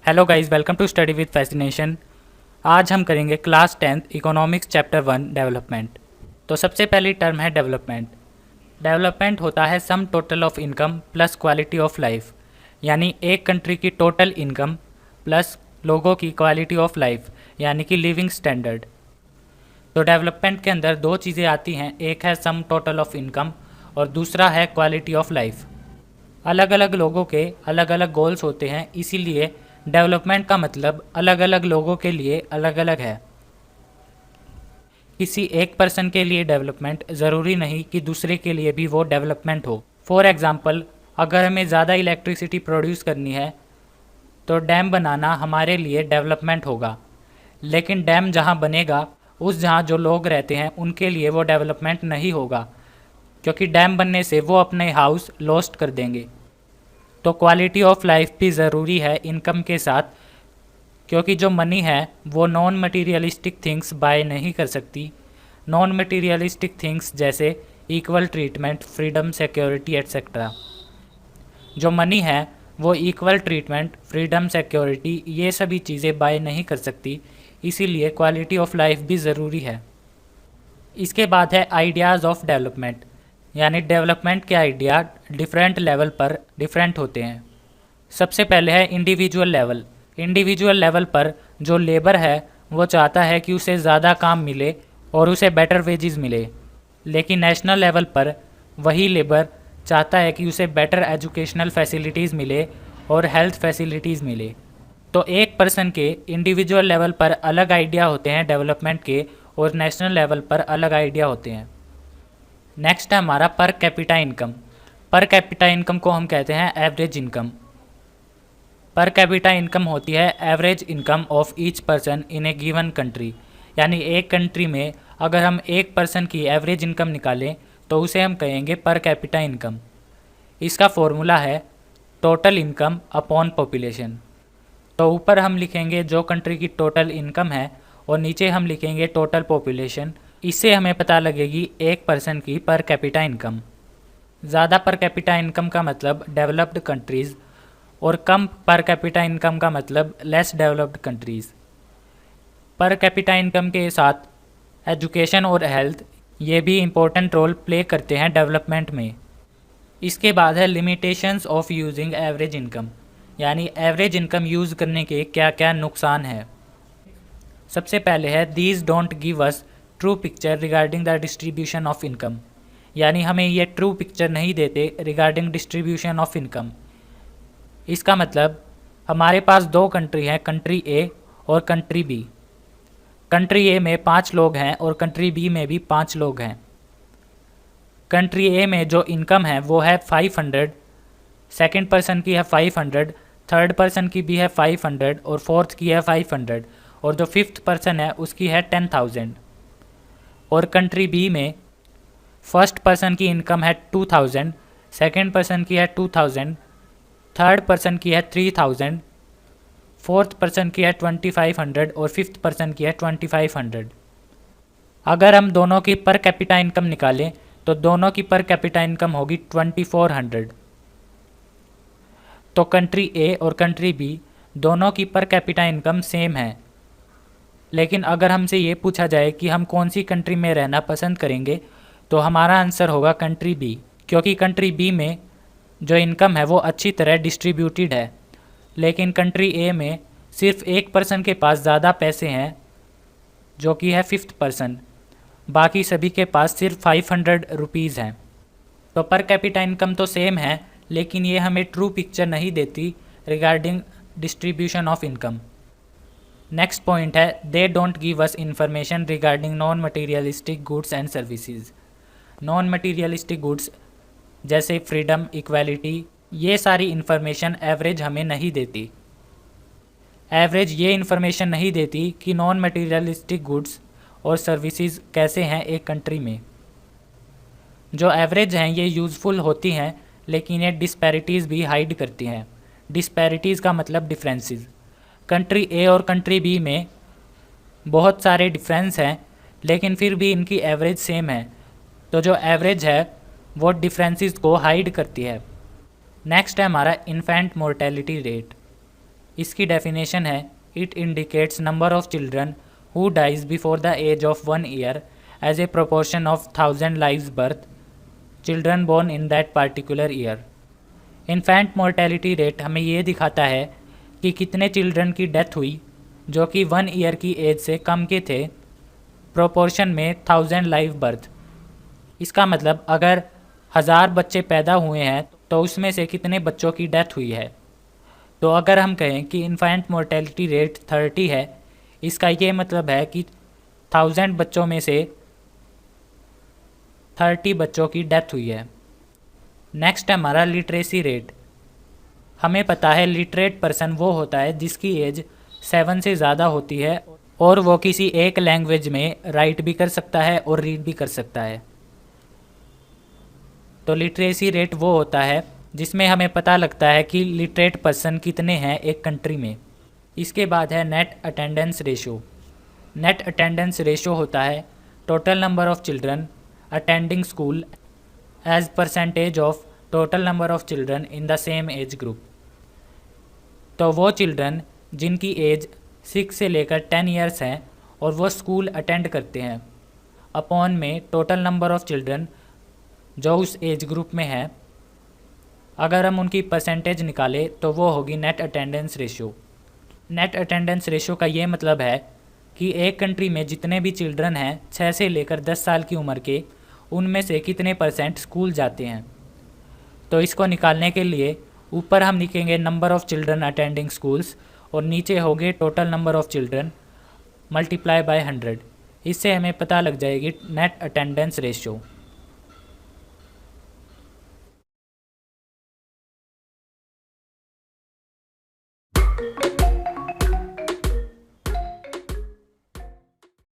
Hello guys, welcome to study with fascination. आज हम करेंगे class 10th economics chapter 1 development. तो सबसे पहली टर्म है डेवलपमेंट। डेवलपमेंट होता है sum total of income plus quality of life, यानी एक कंट्री की टोटल इनकम प्लस लोगों की क्वालिटी ऑफ लाइफ यानी कि लिविंग स्टैंडर्ड। तो डेवलपमेंट के अंदर दो चीज़ें आती हैं, एक है सम टोटल ऑफ इनकम और दूसरा है क्वालिटी ऑफ लाइफ। अलग अलग लोगों के अलग अलग गोल्स होते हैं, इसीलिए डेवलपमेंट का मतलब अलग अलग लोगों के लिए अलग अलग है। किसी एक पर्सन के लिए डेवलपमेंट ज़रूरी नहीं कि दूसरे के लिए भी वो डेवलपमेंट हो। फॉर एग्ज़ाम्पल, अगर हमें ज़्यादा इलेक्ट्रिसिटी प्रोड्यूस करनी है तो डैम बनाना हमारे लिए डेवलपमेंट होगा, लेकिन डैम जहाँ बनेगा उस जहाँ जो लोग रहते हैं उनके लिए वो डेवलपमेंट नहीं होगा, क्योंकि डैम बनने से वो अपने हाउस लॉस्ट कर देंगे। तो क्वालिटी ऑफ लाइफ भी ज़रूरी है इनकम के साथ, क्योंकि जो मनी है वो नॉन मटीरियलिस्टिक थिंग्स बाय नहीं कर सकती। नॉन मटीरियलिस्टिक थिंग्स जैसे equal treatment, freedom, security etcetera. जो मनी है वो इक्वल ट्रीटमेंट, फ्रीडम, सिक्योरिटी ये सभी चीज़ें बाय नहीं कर सकती, इसीलिए क्वालिटी ऑफ लाइफ भी ज़रूरी है। इसके बाद है आइडियाज़ ऑफ डेवलपमेंट, यानी डेवलपमेंट के आइडिया डिफरेंट लेवल पर डिफरेंट होते हैं। सबसे पहले है इंडिविजुअल लेवल। इंडिविजुअल लेवल पर जो लेबर है वो चाहता है कि उसे ज़्यादा काम मिले और उसे बेटर वेजेस मिले, लेकिन नेशनल लेवल पर वही लेबर चाहता है कि उसे बेटर एजुकेशनल फैसिलिटीज़ मिले और हेल्थ फैसिलिटीज़ मिले। तो एक पर्सन के इंडिविजुअल लेवल पर अलग आइडिया होते हैं डेवलपमेंट के, और नेशनल लेवल पर अलग आइडिया होते हैं। नेक्स्ट है हमारा per capita income. Per capita income को हम कहते हैं average income. Per capita income होती है average income of each person in A given country, यानी एक कंट्री में अगर हम एक पर्सन की एवरेज इनकम निकालें तो उसे हम कहेंगे पर कैपिटा इनकम। इसका फॉर्मूला है टोटल इनकम अपॉन पॉपुलेशन। तो ऊपर हम लिखेंगे जो कंट्री की टोटल इनकम है और नीचे हम लिखेंगे टोटल पॉपुलेशन। इससे हमें पता लगेगी एक पर्सन की पर कैपिटा इनकम। ज़्यादा पर कैपिटा इनकम का मतलब डेवलप्ड कंट्रीज़ और कम पर कैपिटा इनकम का मतलब less developed countries. Per capita income के साथ एजुकेशन और हेल्थ ये भी इम्पोर्टेंट रोल प्ले करते हैं डेवलपमेंट में। इसके बाद है limitations of using average income, यानी एवरेज इनकम यूज़ करने के क्या क्या नुकसान है। सबसे पहले है these don't give us true picture regarding the distribution of income, यानी हमें ये ट्रू पिक्चर नहीं देते रिगार्डिंग डिस्ट्रीब्यूशन ऑफ इनकम। इसका मतलब हमारे पास दो कंट्री हैं, कंट्री ए और कंट्री बी। कंट्री ए में 5 लोग हैं और कंट्री बी में भी 5 लोग हैं। कंट्री ए में जो इनकम है वो है 500, सेकेंड पर्सन की है 500, थर्ड पर्सन की भी है 500 और फोर्थ की है 500, और जो फिफ्थ पर्सन है उसकी है 10,000। और कंट्री बी में फर्स्ट पर्सन की इनकम है 2,000, सेकेंड पर्सन की है 2,000, थर्ड पर्सन की है 3,000, फोर्थ पर्सन की है 2,500 और फिफ्थ पर्सन की है 2,500। अगर हम दोनों की पर कैपिटा इनकम निकालें तो दोनों की पर कैपिटा इनकम होगी 2,400। तो कंट्री ए और कंट्री बी दोनों की पर कैपिटा इनकम सेम है, लेकिन अगर हमसे ये पूछा जाए कि हम कौन सी कंट्री में रहना पसंद करेंगे तो हमारा आंसर होगा कंट्री बी, क्योंकि कंट्री बी में जो इनकम है वो अच्छी तरह डिस्ट्रीब्यूटेड है, लेकिन कंट्री ए में सिर्फ एक पर्सन के पास ज़्यादा पैसे हैं जो कि है फिफ्थ पर्सन, बाकी सभी के पास सिर्फ 500 रुपीज़ हैं। तो पर कैपिटा इनकम तो सेम है, लेकिन ये हमें ट्रू पिक्चर नहीं देती regarding distribution of income. Next point है they don't give us information regarding non materialistic goods and services. Non materialistic goods जैसे फ्रीडम, इक्वालिटी, ये सारी इन्फॉर्मेशन एवरेज हमें नहीं देती। एवरेज ये इन्फॉर्मेशन नहीं देती कि नॉन मटीरियलिस्टिक गुड्स और सर्विसेज कैसे हैं एक कंट्री में। जो एवरेज हैं ये यूज़फुल होती हैं, लेकिन ये डिस्पैरिटीज़ भी हाइड करती हैं। डिस्पैरिटीज़ का मतलब डिफरेंसेस। कंट्री ए और कंट्री बी में बहुत सारे डिफरेंस हैं, लेकिन फिर भी इनकी एवरेज सेम है। तो जो एवरेज है वो डिफरेंसेस को हाइड करती है। नेक्स्ट है हमारा इन्फेंट मोर्टेलिटी रेट। इसकी डेफिनेशन है it indicates number of children who dies before the age of 1 year as a proportion of 1000 lives birth children born in that particular year. Infant mortality rate हमें ये दिखाता है कि कितने children की death हुई जो कि 1 ईयर की एज से कम के थे, प्रोपोर्शन में 1000 लाइव बर्थ। इसका मतलब अगर 1000 बच्चे पैदा हुए हैं तो उसमें से कितने बच्चों की डेथ हुई है। तो अगर हम कहें कि इन्फेंट मोर्टेलिटी रेट 30 है, इसका ये मतलब है कि 1000 बच्चों में से 30 बच्चों की डेथ हुई है। नेक्स्ट है हमारा लिटरेसी रेट। हमें पता है लिटरेट पर्सन वो होता है जिसकी एज 7 से ज़्यादा होती है और वो किसी एक लैंग्वेज में राइट भी कर सकता है और रीड भी कर सकता है। तो लिटरेसी रेट वो होता है जिसमें हमें पता लगता है कि लिटरेट पर्सन कितने हैं एक कंट्री में। इसके बाद है net attendance ratio. Net attendance ratio होता है total number of children attending school as percentage of total number of children in the same age group. तो वो चिल्ड्रन जिनकी एज 6 से लेकर 10 ईयर्स हैं और वो स्कूल अटेंड करते हैं अपॉन में टोटल नंबर ऑफ चिल्ड्रन जो उस एज ग्रुप में है, अगर हम उनकी परसेंटेज निकालें तो वो होगी net attendance ratio. Net attendance ratio का ये मतलब है कि एक कंट्री में जितने भी चिल्ड्रन हैं 6 से लेकर 10 साल की उम्र के, उनमें से कितने परसेंट स्कूल जाते हैं। तो इसको निकालने के लिए ऊपर हम लिखेंगे number of children attending schools और नीचे होगे total number of children multiply by 100। इससे हमें पता लग जाएगी नेट अटेंडेंस रेशो।